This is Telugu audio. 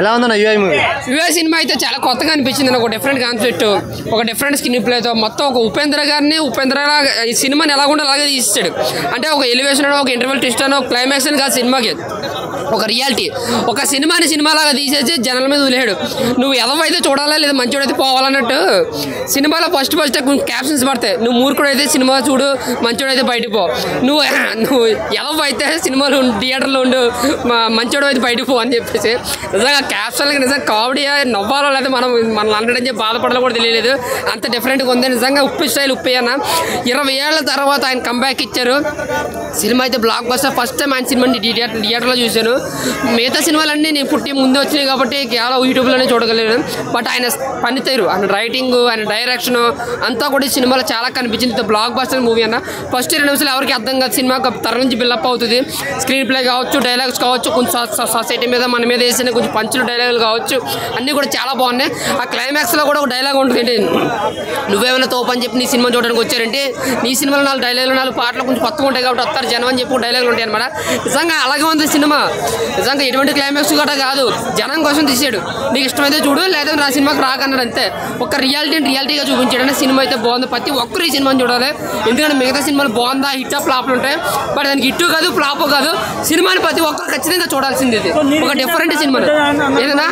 ఎలా ఉందన్న యూఐ మూవీ? యూఐ సినిమా అయితే చాలా కొత్తగా అనిపించింది. ఒక డిఫరెంట్ కాన్సెప్ట్, ఒక డిఫరెంట్ స్క్రీన్ ప్లేతో మొత్తం ఒక ఉపేంద్ర గారిని ఈ సినిమాని ఎలాగుండో అలాగే తీసాడు. అంటే ఒక ఎలివేషన్ అనో, ఒక ఇంటర్వెల్ ట్విస్ట్ అనో, క్లైమాక్స్ అని కాదు సినిమాకి, ఒక రియాలిటీ. ఒక సినిమాని సినిమాలాగా తీసేసి జనాల మీద వదిలేడు. నువ్వు ఎదవైతే చూడాలా లేదా మంచోడైతే పోవాలన్నట్టు సినిమాలో ఫస్ట్ క్యాప్షన్స్ పడతాయి. నువ్వు మూర్ఖుడైతే సినిమా చూడు, మంచోడైతే బయటకు పో. నువ్వు ఎదవైతే సినిమాలు థియేటర్లో ఉండు, మంచోడు అయితే బయటకు పో అని చెప్పేసి నిజంగా క్యాప్షన్లకి నిజంగా కామెడీ నవ్వాలో లేదా మనం అనడని చెప్పి బాధపడాలో కూడా తెలియలేదు. అంత డిఫరెంట్గా ఉంది నిజంగా. ఉప్పి స్టైల్ ఉప్పి అన్న 20 ఏళ్ల తర్వాత ఆయన కంబ్యాక్ ఇచ్చారు. సినిమా అయితే బ్లాక్ బస్టర్. ఫస్ట్ టైం ఆయన సినిమాని థియేటర్లో చూశాను. మిగతా సినిమాలన్నీ నేను పుట్టి ముందు వచ్చినాయి కాబట్టి కేవలం యూట్యూబ్లోనే చూడగలను. బట్ ఆయన పనితీరు, ఆయన రైటింగ్, ఆయన డైరెక్షన్ అంతా కూడా ఈ సినిమాలో చాలా కనిపించింది. బ్లాక్ బస్టర్ మూవీ అన్న. ఫస్ట్ 2 నిమిషాలు ఎవరికి అర్థం కాదు. సినిమా తర నుంచి బిల్డప్ అవుతుంది. స్క్రీన్ ప్లే కావచ్చు, డైలాగ్స్ కావచ్చు, కొంచెం సొసైటీ మీద మన మీద వేసిన కొంచెం పంచులు డైలాగులు కావచ్చు, అన్నీ కూడా చాలా బాగున్నాయి. ఆ క్లైమాక్స్లో కూడా ఒక డైలాగ్ ఉంటుంది ఏంటి, నువ్వేమైనా తోపు అని చెప్పి నీ సినిమా చూడడానికి వచ్చారంటే నీ సినిమాలో 4 డైలాగులు 4 పాటలు కొంచెం కొత్తగా ఉంటాయి కాబట్టి వస్తారు జనం అని చెప్పి డైలాగులు ఉంటాయి అనమాట. నిజంగా అలాగే ఉంది సినిమా. నిజంగా ఎటువంటి క్లైమాక్స్ కూడా కాదు, జనం కోసం తీసాడు. నీకు ఇష్టమైతే చూడు, లేదా నా సినిమాకి రాకన్నాడు అంతే. ఒక రియాలిటీగా చూపించాడు. అంటే సినిమా అయితే బాగుంది. ప్రతి ఒక్కరు ఈ సినిమాని చూడాలి. ఎందుకంటే మిగతా సినిమాలు బాగుందా, హిట్ ఫ్లాప్లు ఉంటాయి, బట్ దానికి హిట్ కాదు ఫ్లాప్ కాదు. సినిమాని ప్రతి ఒక్కరు ఖచ్చితంగా చూడాల్సింది. ఇది ఒక డిఫరెంట్ సినిమా. ఏదైనా